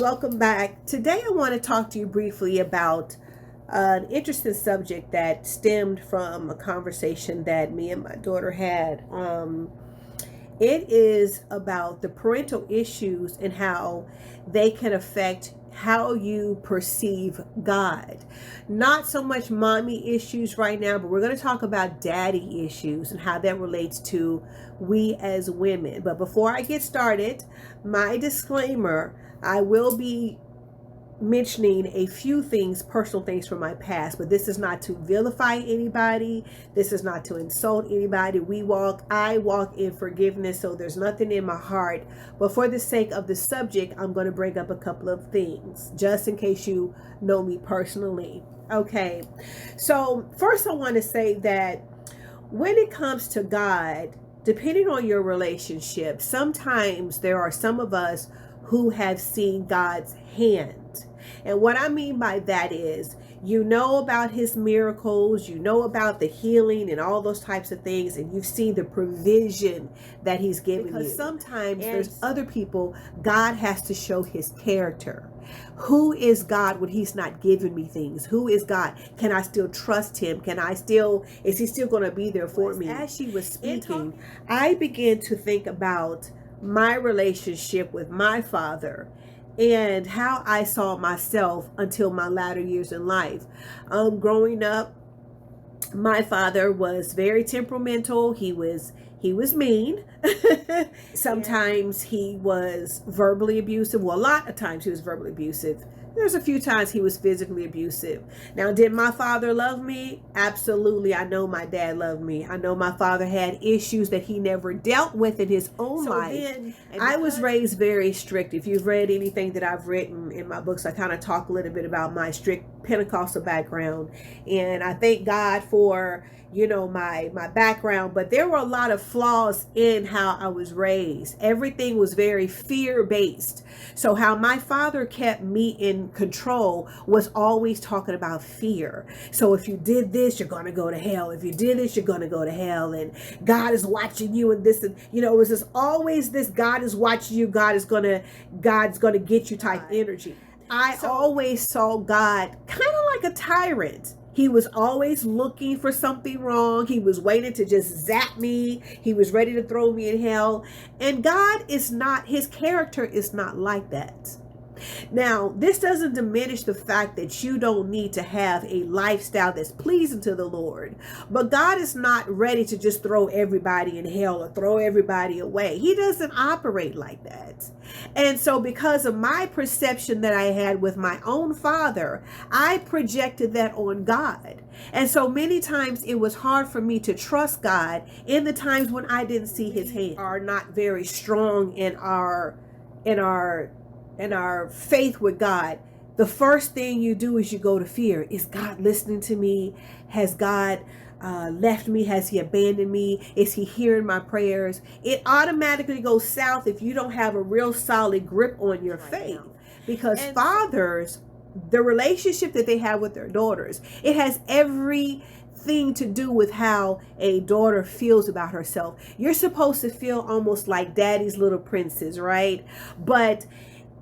welcome back. Today I want to talk to you briefly about an interesting subject that stemmed from a conversation that me and my daughter had. It is about the parental issues and how they can affect how you perceive God. Not so much mommy issues right now, but we're going to talk about daddy issues and how that relates to we as women. But before I get started, my disclaimer, I will be mentioning a few things, personal things from my past, but this is not to vilify anybody. This is not to insult anybody. I walk in forgiveness, so there's nothing in my heart. But for the sake of the subject, I'm going to bring up a couple of things, just in case you know me personally. Okay, so first I want to say that when it comes to God, depending on your relationship, sometimes there are some of us who have seen God's hand. And what I mean by that is, you know about his miracles, you know about the healing and all those types of things, and you've seen the provision that he's given you. Because sometimes there's other people, God has to show his character. Who is God when he's not giving me things? Who is God? Can I still trust him? Is he still going to be there for me? As she was speaking, I began to think about my relationship with my father and how I saw myself until my latter years in life. Growing up, my father was very temperamental. He was mean. Sometimes he was verbally abusive. Well, a lot of times he was verbally abusive. There's a few times he was physically abusive. Now, did my father love me? Absolutely. I know my dad loved me. I know my father had issues that he never dealt with in his own life. I was raised very strict. If you've read anything that I've written in my books, I kind of talk a little bit about my strict Pentecostal background. And I thank God for my background, but there were a lot of flaws in how I was raised. Everything was very fear-based. So how my father kept me in control was always talking about fear. So if you did this, you're going to go to hell. If you did this, you're going to go to hell. And God is watching you, and this, and it was just always this, God is watching you. God's going to get you type energy. I always saw God kind of like a tyrant. He was always looking for something wrong. He was waiting to just zap me. He was ready to throw me in hell. And God is not, his character is not like that. Now, this doesn't diminish the fact that you don't need to have a lifestyle that's pleasing to the Lord. But God is not ready to just throw everybody in hell or throw everybody away. He doesn't operate like that. And so because of my perception that I had with my own father, I projected that on God. And so many times it was hard for me to trust God in the times when I didn't see his hand. We are not very strong in our faith with God. The first thing you do is you go to fear. Is God listening to me? Has God left me? Has he abandoned me? Is he hearing my prayers? It automatically goes south if you don't have a real solid grip on your faith. Because fathers, the relationship that they have with their daughters, it has everything to do with how a daughter feels about herself. You're supposed to feel almost like daddy's little princess, right? But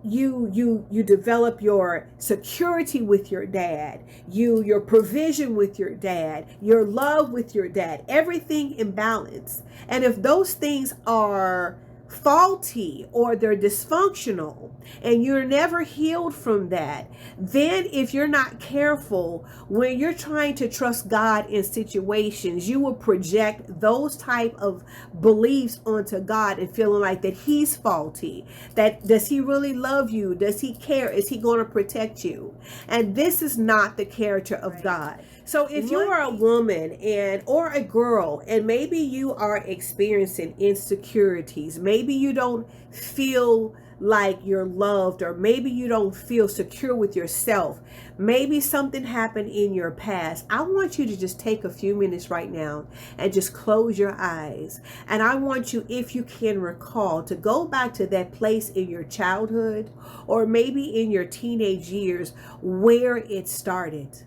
you develop your security with your dad, your provision with your dad, your love with your dad, everything in balance. And if those things are faulty or they're dysfunctional and you're never healed from that, then if you're not careful, when you're trying to trust God in situations, you will project those type of beliefs onto God and feeling like that he's faulty. That does he really love you? Does he care? Is he going to protect you? And this is not the character of God. So if you are a woman or a girl, and maybe you are experiencing insecurities, maybe you don't feel like you're loved, or maybe you don't feel secure with yourself, maybe something happened in your past, I want you to just take a few minutes right now and just close your eyes. And I want you, if you can recall, to go back to that place in your childhood or maybe in your teenage years where it started.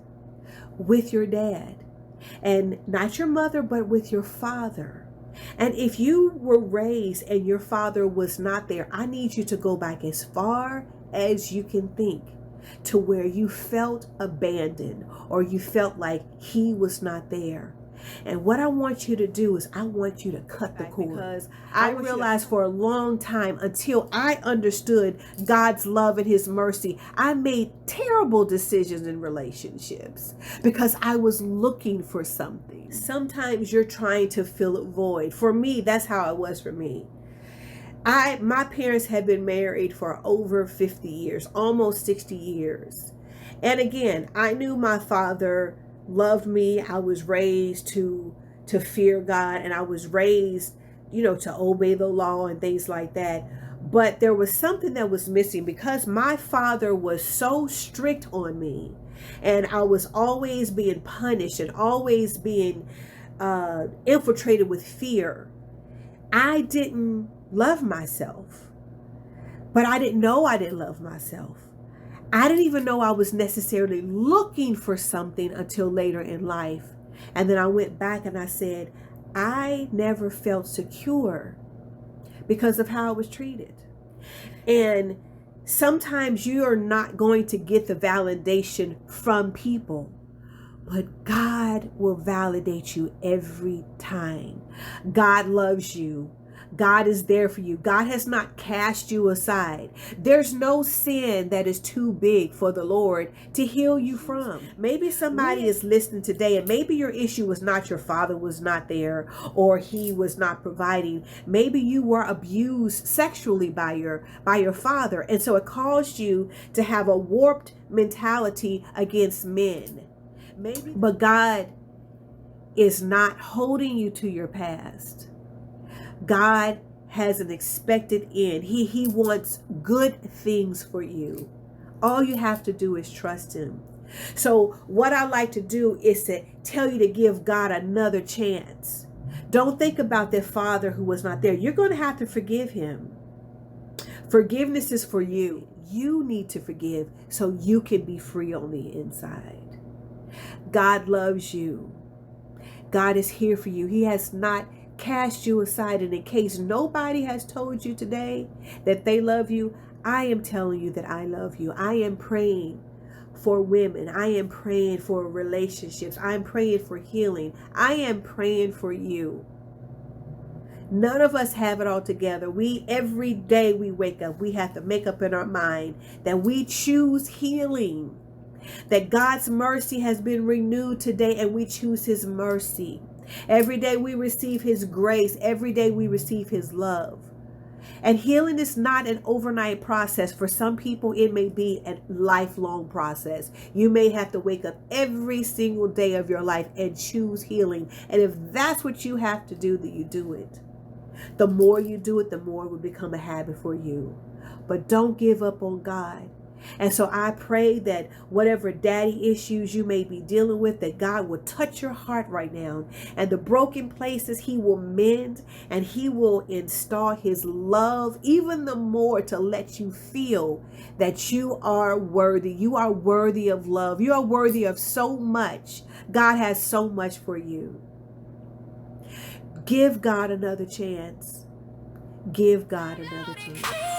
With your dad, and not your mother, but with your father. And if you were raised and your father was not there, I need you to go back as far as you can think, to where you felt abandoned or you felt like he was not there. And what I want you to do is I want you to cut the cord. Because I realized for a long time, until I understood God's love and his mercy, I made terrible decisions in relationships because I was looking for something. Sometimes you're trying to fill a void. For me, that's how it was for me. My parents had been married for over 50 years, almost 60 years. And again, I knew my father loved me. I was raised to fear God, and I was raised, to obey the law and things like that. But there was something that was missing because my father was so strict on me, and I was always being punished and always being infiltrated with fear. I didn't love myself, but I didn't know I didn't love myself. I didn't even know I was necessarily looking for something until later in life. And then I went back and I said, I never felt secure because of how I was treated. And sometimes you are not going to get the validation from people, but God will validate you every time. God loves you. God is there for you. God has not cast you aside. There's no sin that is too big for the Lord to heal you from. Maybe somebody is listening today, and maybe your issue was not your father was not there or he was not providing. Maybe you were abused sexually by your father, and so it caused you to have a warped mentality against men. But God is not holding you to your past. God has an expected end. He wants good things for you. All you have to do is trust him. So what I like to do is to tell you to give God another chance. Don't think about that father who was not there. You're going to have to forgive him. Forgiveness is for you. You need to forgive so you can be free on the inside. God loves you. God is here for you. He has not cast you aside. And in case nobody has told you today that they love you, I am telling you that I love you. I am praying for women. I am praying for relationships. I am praying for healing. I am praying for you. None of us have it all together. Every day we wake up, we have to make up in our mind that we choose healing, that God's mercy has been renewed today, and we choose his mercy. Every day we receive his grace. Every day we receive his love. And healing is not an overnight process. For some people, it may be a lifelong process. You may have to wake up every single day of your life and choose healing. And if that's what you have to do, then you do it. The more you do it, the more it will become a habit for you. But don't give up on God. And so I pray that whatever daddy issues you may be dealing with, that God will touch your heart right now. And the broken places he will mend, and he will install his love even the more to let you feel that you are worthy. You are worthy of love. You are worthy of so much. God has so much for you. Give God another chance. Give God another chance.